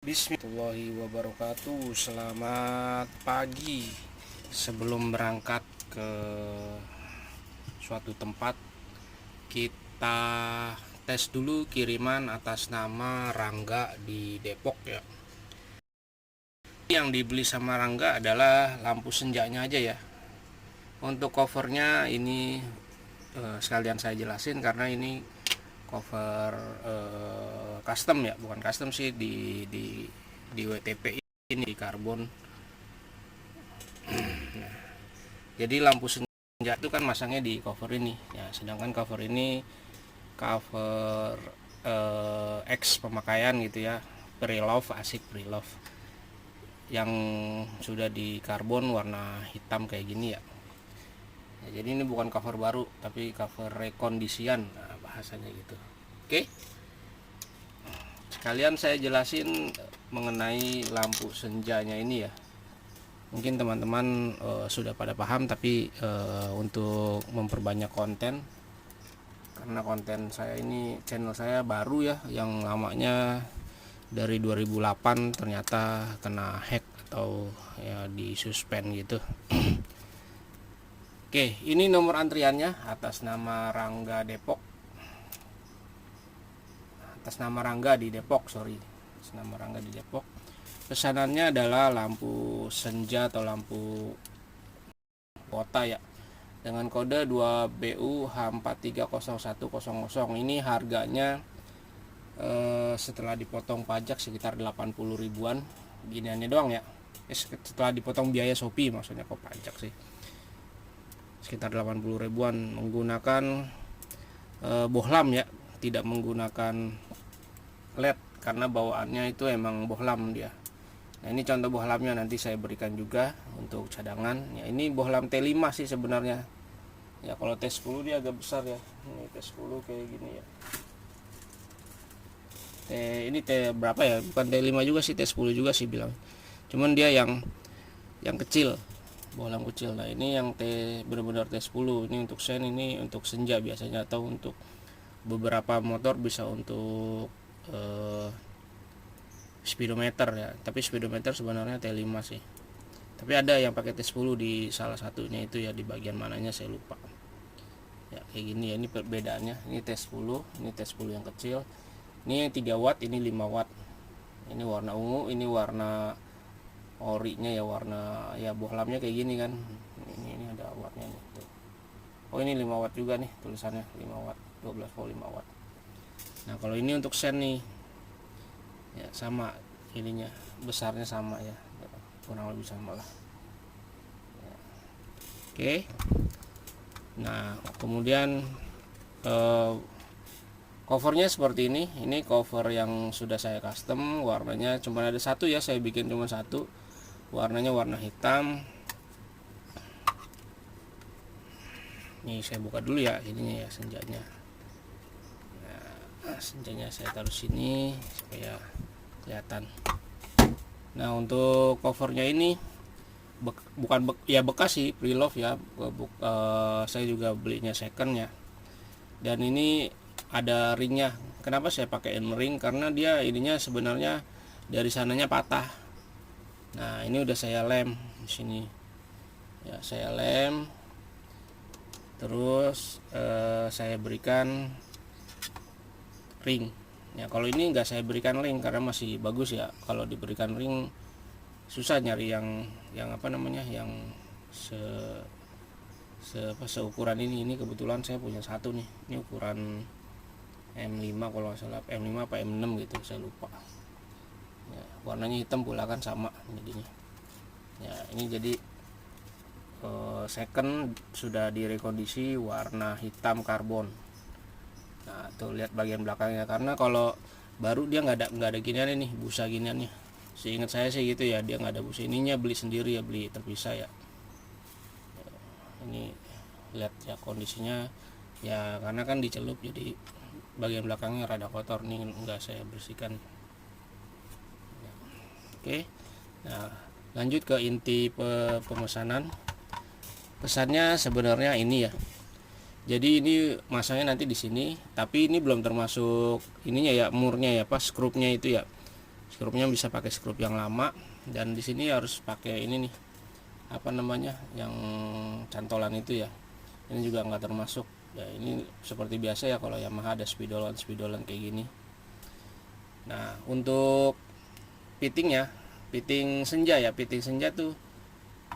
Bismillahirrahmanirrahim wabarakatuh. Selamat pagi. Sebelum berangkat ke suatu tempat, kita tes dulu kiriman atas nama Rangga di Depok ya. Yang dibeli sama Rangga adalah lampu senjanya aja ya. Untuk covernya ini sekalian saya jelasin karena ini cover custom ya, bukan custom sih, di WTP ini di karbon. Jadi lampu senja itu kan masangnya di cover ini ya, sedangkan cover ini cover X pemakaian gitu ya, pre-love, asik pre-love yang sudah di karbon warna hitam kayak gini ya. Jadi ini bukan cover baru tapi cover rekondisian, nah, bahasanya gitu. Oke, sekalian saya jelasin mengenai lampu senjanya ini ya. Mungkin teman-teman sudah pada paham, tapi untuk memperbanyak konten, karena konten saya ini, channel saya baru ya, yang lamanya dari 2008 ternyata kena hack atau ya di suspend gitu. Oke, ini nomor antriannya atas nama Rangga Depok. Atas nama Rangga di Depok, sorry. Atas nama Rangga di Depok. Pesanannya adalah lampu senja atau lampu kota ya, dengan kode 2BU H430100. Ini harganya setelah dipotong pajak sekitar 80 ribuan giniannya doang ya. Setelah dipotong biaya Shopee, maksudnya kok pajak sih, sekitar 80 ribuan. Menggunakan bohlam ya, tidak menggunakan LED karena bawaannya itu emang bohlam dia. Nah, ini contoh bohlamnya, nanti saya berikan juga untuk cadangan ya. Ini bohlam T5 sih sebenarnya ya. Kalau T10 dia agak besar ya. Ini T10 kayak gini ya. Ini T berapa ya, bukan T5 juga sih, T10 juga sih bilang, cuman dia yang kecil, bohlam kecil. Nah, ini yang benar-benar T10. Ini untuk sen, ini untuk senja biasanya, atau untuk beberapa motor bisa untuk speedometer ya. Tapi speedometer sebenarnya T5 sih, tapi ada yang pakai T10 di salah satunya itu ya, di bagian mananya saya lupa ya. Kayak gini ya, ini perbedaannya. Ini T10, ini T10 yang kecil. Ini 3 watt, ini 5 watt. Ini warna ungu, ini warna orinya ya, warna ya bohlamnya kayak gini kan. Ini ada wattnya nih tuh. Oh, ini 5 watt juga nih tulisannya, 5 watt, 12 volt 5 watt. Nah, kalau ini untuk sen nih ya, sama ininya, besarnya sama ya, kurang lebih sama lah ya. Oke, nah kemudian covernya seperti ini. Ini cover yang sudah saya custom, warnanya cuma ada satu ya, saya bikin cuma satu, warnanya warna hitam. Ini saya buka dulu ya ininya ya, senjanya. Nah, senjanya saya taruh sini supaya kelihatan. Nah, untuk covernya ini bukan ya bekas sih, pre-love ya. Saya juga belinya second ya. Dan ini ada ringnya. Kenapa saya pakaiin ring? Karena dia ininya sebenarnya dari sananya patah. Nah, ini udah saya lem di sini ya, saya lem. Terus saya berikan ring ya. Kalau ini enggak saya berikan ring karena masih bagus ya. Kalau diberikan ring susah nyari yang apa namanya, yang seukuran ini. Ini kebetulan saya punya satu nih. Ini ukuran M5 kalau nggak salah, M5 apa M6 gitu, saya lupa ya. Warnanya hitam pula kan, sama jadinya ya. Ini jadi second sudah direkondisi warna hitam karbon. Nah, tuh lihat bagian belakangnya, karena kalau baru dia nggak ada ginian nih, busa giniannya. Seingat saya sih gitu ya, dia nggak ada busa. Ininya beli sendiri ya, beli terpisah ya. Ini lihat ya kondisinya ya, karena kan dicelup jadi bagian belakangnya rada kotor nih, nggak saya bersihkan ya. Oke, nah lanjut ke inti pemesanan. Pesannya sebenarnya ini ya. Jadi ini masanya nanti di sini, tapi ini belum termasuk ininya ya, murnya ya, pas skrupnya itu ya. Skrupnya bisa pakai skrup yang lama, dan di sini harus pakai ini nih, apa namanya, yang cantolan itu ya. Ini juga nggak termasuk ya. Ini seperti biasa ya, kalau Yamaha ada spidolan kayak gini. Nah, untuk fittingnya, fitting senja tuh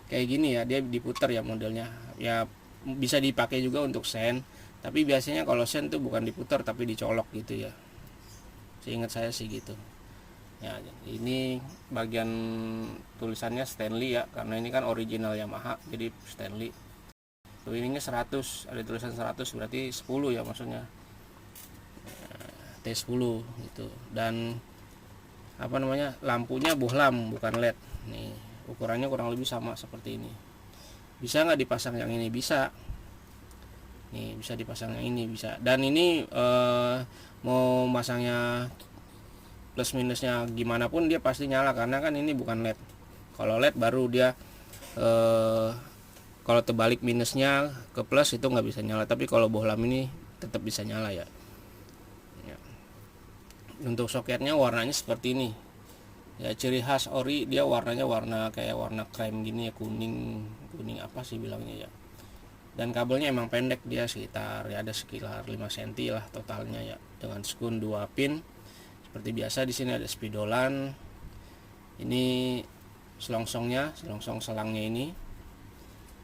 kayak gini ya, dia diputar ya modelnya ya. Bisa dipakai juga untuk sen, tapi biasanya kalau sen tuh bukan diputar tapi dicolok gitu ya, seingat saya sih gitu ya. Ini bagian tulisannya Stanley ya, karena ini kan original Yamaha, jadi Stanley. Winningnya 100, ada tulisan 100 berarti 10 ya maksudnya, T10 gitu. Dan apa namanya, lampunya bohlam bukan LED nih. Ukurannya kurang lebih sama seperti ini. Bisa nggak dipasang yang ini? Bisa nih, bisa dipasang yang ini, bisa. Dan ini mau masangnya plus minusnya gimana pun dia pasti nyala, karena kan ini bukan LED. Kalau LED baru dia kalau terbalik minusnya ke plus itu nggak bisa nyala, tapi kalau bohlam ini tetap bisa nyala ya. Untuk soketnya warnanya seperti ini ya, ciri khas ori, dia warnanya kayak warna krem gini ya, kuning apa sih bilangnya ya. Dan kabelnya emang pendek, dia sekitar 5 cm lah totalnya ya, dengan skun 2 pin seperti biasa. Di sini ada spidolan, ini selongsong selangnya ini.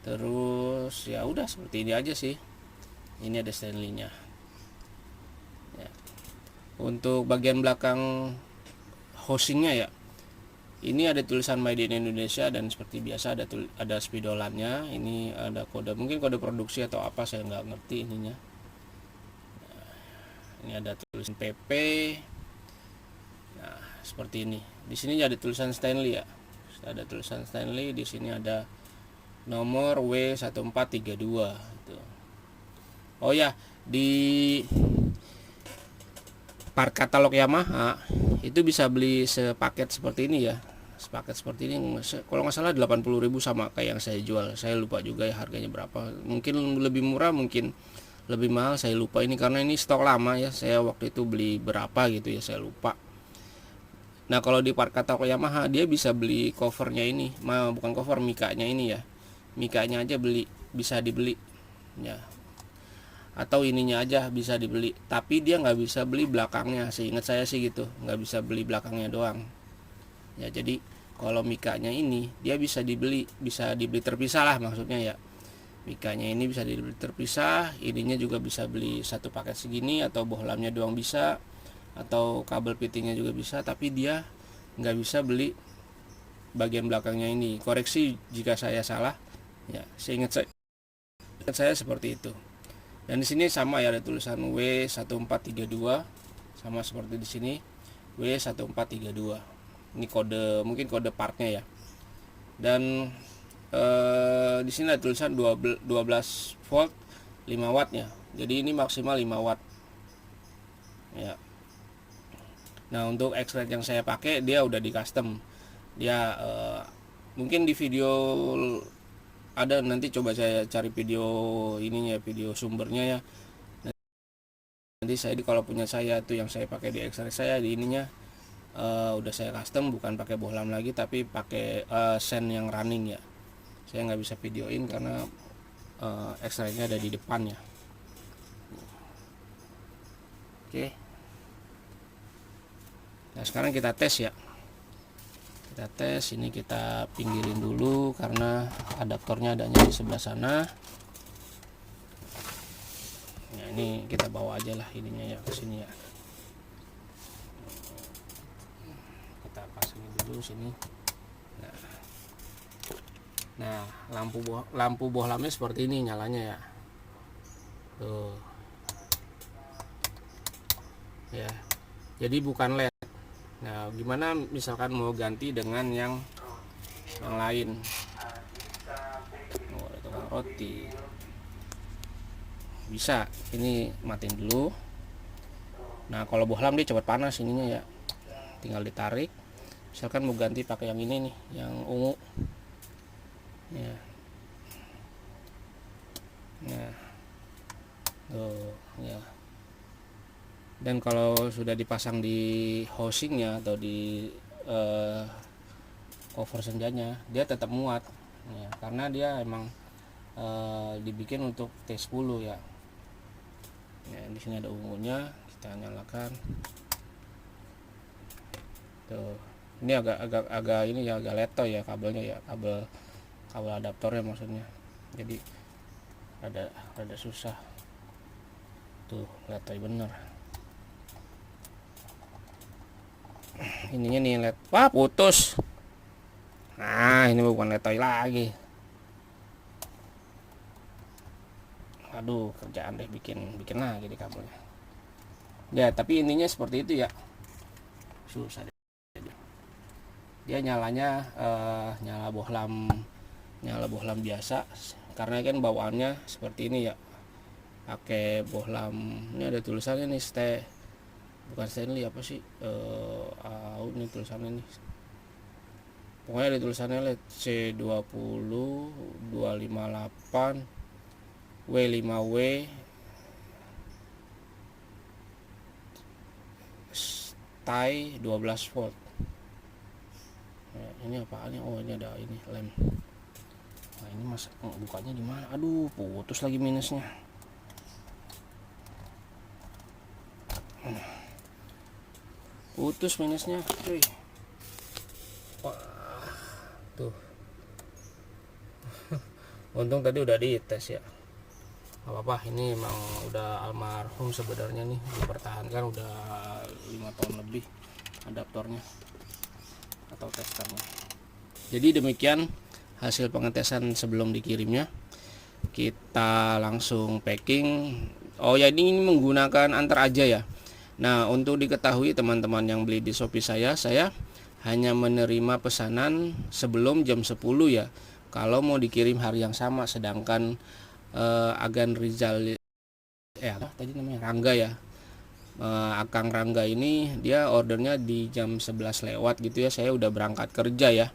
Terus ya udah seperti ini aja sih. Ini ada Stanley-nya ya. Untuk bagian belakang housingnya ya, ini ada tulisan Made in Indonesia, dan seperti biasa ada spidolannya. Ini ada kode, mungkin kode produksi atau apa, saya nggak ngerti ininya. Nah, ini ada tulisan PP. Nah, seperti ini. Di sini ada tulisan Stanley ya. Ada tulisan Stanley, di sini ada nomor W1432 gitu. Oh ya, di part katalog Yamaha itu bisa beli sepaket seperti ini ya. Sepaket seperti ini kalau nggak salah 80.000 sama kayak yang saya jual. Saya lupa juga ya harganya berapa. Mungkin lebih murah, mungkin lebih mahal, saya lupa ini, karena ini stok lama ya. Saya waktu itu beli berapa gitu ya, saya lupa. Nah, kalau di part katalog Yamaha dia bisa beli covernya ini, bukan cover, mikanya ini ya. Mikanya aja bisa dibeli ya, atau ininya aja bisa dibeli, tapi dia nggak bisa beli belakangnya, seingat saya sih gitu, nggak bisa beli belakangnya doang ya. Jadi kalau mikanya ini dia bisa dibeli terpisah lah maksudnya ya. Mikanya ini bisa dibeli terpisah, ininya juga bisa beli satu paket segini, atau bohlamnya doang bisa, atau kabel fittingnya juga bisa, tapi dia nggak bisa beli bagian belakangnya ini. Koreksi jika saya salah ya, seingat saya seperti itu. Dan di sini sama ya, ada tulisan W1432 sama seperti di sini, W1432. Ini kode, mungkin kode partnya ya. Dan di sini ada tulisan 12 volt 5 wattnya. Jadi ini maksimal 5 watt ya. Nah, untuk X-Red yang saya pakai dia udah di custom. Dia mungkin di video ada, nanti coba saya cari video ininya, video sumbernya ya. Nanti saya kalau punya saya tuh yang saya pakai di X-Red saya di ininya udah saya custom, bukan pakai bohlam lagi tapi pakai sen yang running ya. Saya nggak bisa videoin karena X-Red-nya ada di depan ya. Oke. Nah, sekarang kita tes ya. Kita tes, ini kita pinggirin dulu karena adaptornya adanya di sebelah sana. Nah, ini kita bawa aja lah ininya ya ke sini ya. Kita pasangin dulu sini. Nah, lampu bohlamnya seperti ini nyalanya ya. Tuh. Ya. Jadi bukan LED. Nah, gimana misalkan mau ganti dengan yang lain? Oh, ada tukang roti. Bisa, ini matiin dulu. Nah, kalau bohlam dia cepat panas ininya ya. Tinggal ditarik. Misalkan mau ganti pakai yang ini nih, yang ungu. Ya. Nah. Tuh, ya. Dan kalau sudah dipasang di housingnya atau di cover senjanya dia tetap muat ya, karena dia emang dibikin untuk T10 ya. Ya, di sini ada ungunya, kita nyalakan. Tuh, ini agak ini ya, agak letoy ya kabelnya ya, kabel adaptornya maksudnya. Jadi ada susah. Tuh, letoy bener. Ininya nih wah putus. Nah, ini bukan letoy lagi. Aduh, kerjaan deh bikin lagi di kabelnya. Ya, tapi intinya seperti itu ya. Susah deh. Dia nyalanya nyala bohlam biasa, karena kan bawaannya seperti ini ya. Pakai bohlam, ini ada tulisannya nih, bukan Stanley, apa sih? Ini tulisannya nih. Pokoknya ada tulisannya C20 258 W5W tie 12 volt. Ya, ini apaan? Oh, ini ada ini lem. Nah, ini mas bukanya di mana? Aduh, putus lagi minusnya. Putus minusnya, cuy. Wah, tuh. Untung tadi udah dites ya. Apa-apa, ini emang udah almarhum sebenarnya nih, dipertahankan udah 5 tahun lebih adaptornya atau testernya. Jadi demikian hasil pengetesan sebelum dikirimnya. Kita langsung packing. Oh ya, ini menggunakan antar aja ya. Nah, untuk diketahui teman-teman yang beli di Shopee saya hanya menerima pesanan sebelum jam 10 ya, kalau mau dikirim hari yang sama. Sedangkan Agan Rizal tadi namanya Rangga ya, Akang Rangga ini dia ordernya di jam 11 lewat gitu ya, saya udah berangkat kerja ya.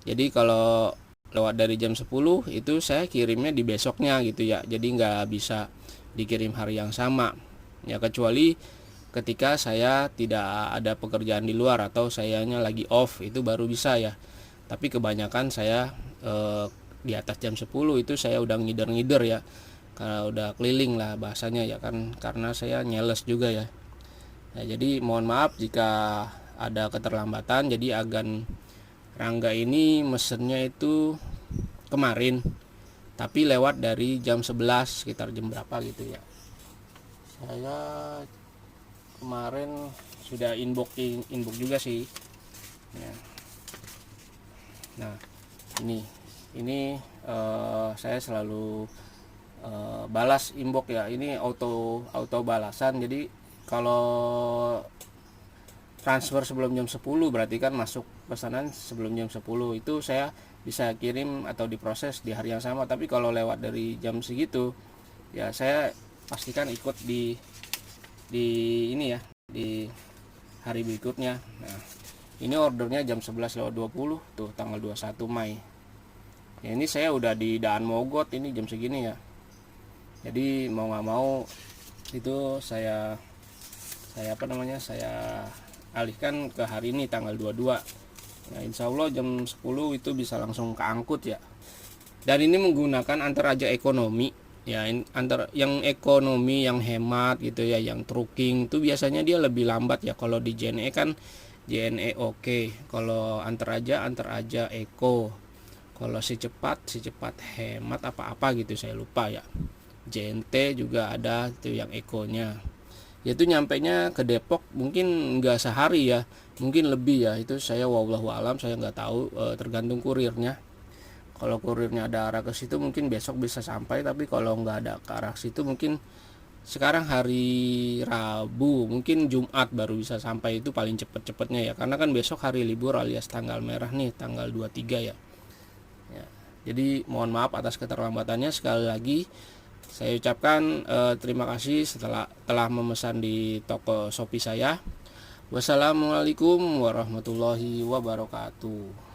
Jadi kalau lewat dari jam 10 itu saya kirimnya di besoknya gitu ya, jadi nggak bisa dikirim hari yang sama ya, kecuali ketika saya tidak ada pekerjaan di luar atau sayanya lagi off, itu baru bisa ya. Tapi kebanyakan saya di atas jam 10 itu saya udah ngider ya, kalau udah keliling lah bahasanya ya kan, karena saya nyeles juga ya. Nah, jadi mohon maaf jika ada keterlambatan. Jadi Agan Rangga ini mesennya itu kemarin, tapi lewat dari jam 11, sekitar jam berapa gitu ya. Saya kemarin sudah inbox juga sih ya. Nah, ini saya selalu balas inbox ya, ini auto balasan. Jadi kalau transfer sebelum jam 10 berarti kan masuk pesanan sebelum jam 10, itu saya bisa kirim atau diproses di hari yang sama. Tapi kalau lewat dari jam segitu ya, saya pastikan ikut di ini ya, di hari berikutnya. Nah, ini ordernya jam 11:20 tuh, tanggal 21 Mei. Ya, ini saya udah di Daan Mogot ini jam segini ya. Jadi mau nggak mau itu saya alihkan ke hari ini tanggal 22. Nah, insya Allah jam 10 itu bisa langsung keangkut ya. Dan ini menggunakan antar aja ekonomi ya, antar yang ekonomi, yang hemat gitu ya, yang trucking itu biasanya dia lebih lambat ya. Kalau di JNE kan JNE oke. Kalau antar aja Eko. Kalau si cepat hemat apa gitu saya lupa ya. JNT juga ada itu yang ekonya. Yaitu nyampainya ke Depok mungkin nggak sehari ya, mungkin lebih ya. Itu saya wallahu alam, saya nggak tahu, tergantung kurirnya. Kalau kurirnya ada arah ke situ mungkin besok bisa sampai, tapi kalau nggak ada ke arah situ mungkin sekarang hari Rabu, mungkin Jumat baru bisa sampai, itu paling cepet-cepetnya ya, karena kan besok hari libur alias tanggal merah nih, tanggal 23 ya. Ya, jadi mohon maaf atas keterlambatannya. Sekali lagi saya ucapkan terima kasih telah memesan di toko Shopee saya. Wassalamualaikum warahmatullahi wabarakatuh.